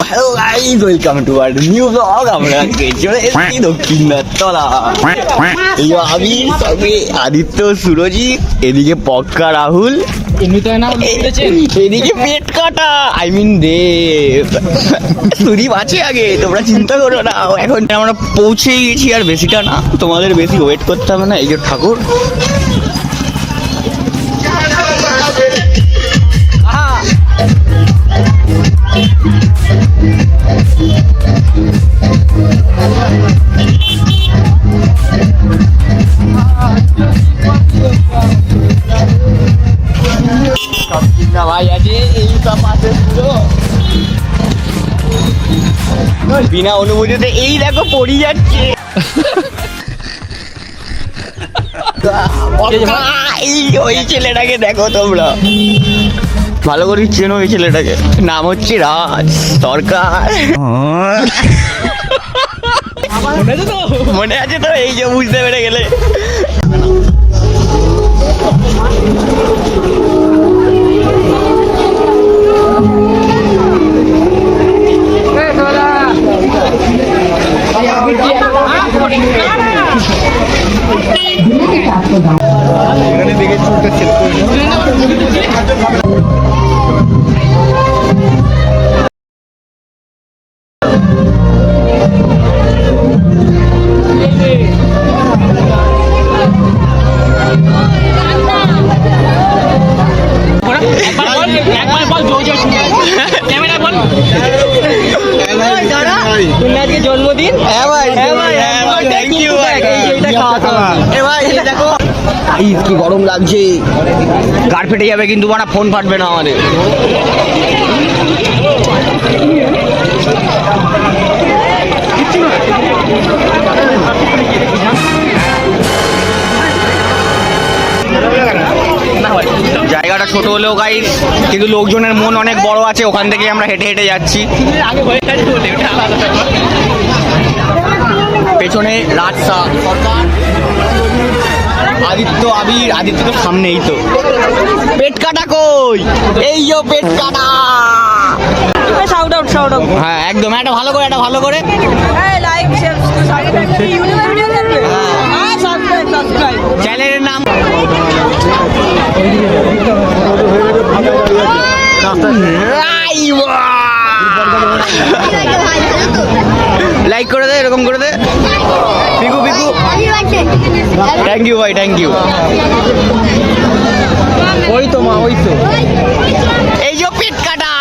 Hello guys, welcome to our new blog. আমরা আজকে চলে এসেছি দক্ষিণের তলা। এই আমি সঙ্গে আদিত্য, সুরজিৎ, এদিকে পক্কা, রাহুল, এদিকে পেট কাটা, আই মিন দেব। সুদীপ আছে আগে, তোমরা চিন্তা করো না। এখন আমরা পৌঁছে গেছি, আর বেশিটা না, তোমাদের বেশি ওয়েট করতে হবে না। এই যে ঠাকুর, ভাই আছে এই পাশে পুরো বিনা অনুমতিতে। এই দেখো পড়ি যাচ্ছে। এই ওই ছেলেটাকে দেখো তোমরা, ভালো করে চেনো ওই ছেলেটাকে, নাম হচ্ছে রাজ সরকার। মনে আছে তো? এই যে বুঝতে পেরে গেলে। এখানে দেখে চুলটা সেট করে জন্মদিন। হ্যাঁ ভাই, থ্যাংক ইউ ভাই। দেখো কি গরম লাগছে, গাড় ফেটে যাবে কিন্তু বানা, ফোন ফাটবে না আমাদের। জায়গাটা ছোট হলেও গাইস, কিন্তু লোকজনের মন অনেক বড় আছে। ওখান থেকে আমরা হেঁটে হেঁটে যাচ্ছি। পেছনে রাজসা সরকার, আদিত্য, আবির। আদিত্য তো সামনেই তো। পেট কাটা কই? এই যো পেট কাটা। Shout out, shout out. হ্যাঁ একদম, একটা ভালো করে, একটা ভালো করে। হ্যাঁ, লাইক শেয়ার সাবস্ক্রাইব। চ্যানেলের নাম লাইক করে দে, এরকম করে দে। পিকু পিকু, থ্যাংক ইউ ভাই, থ্যাংক ইউ। ওই তো মা, ওই তো, এই যে পেট কাটা।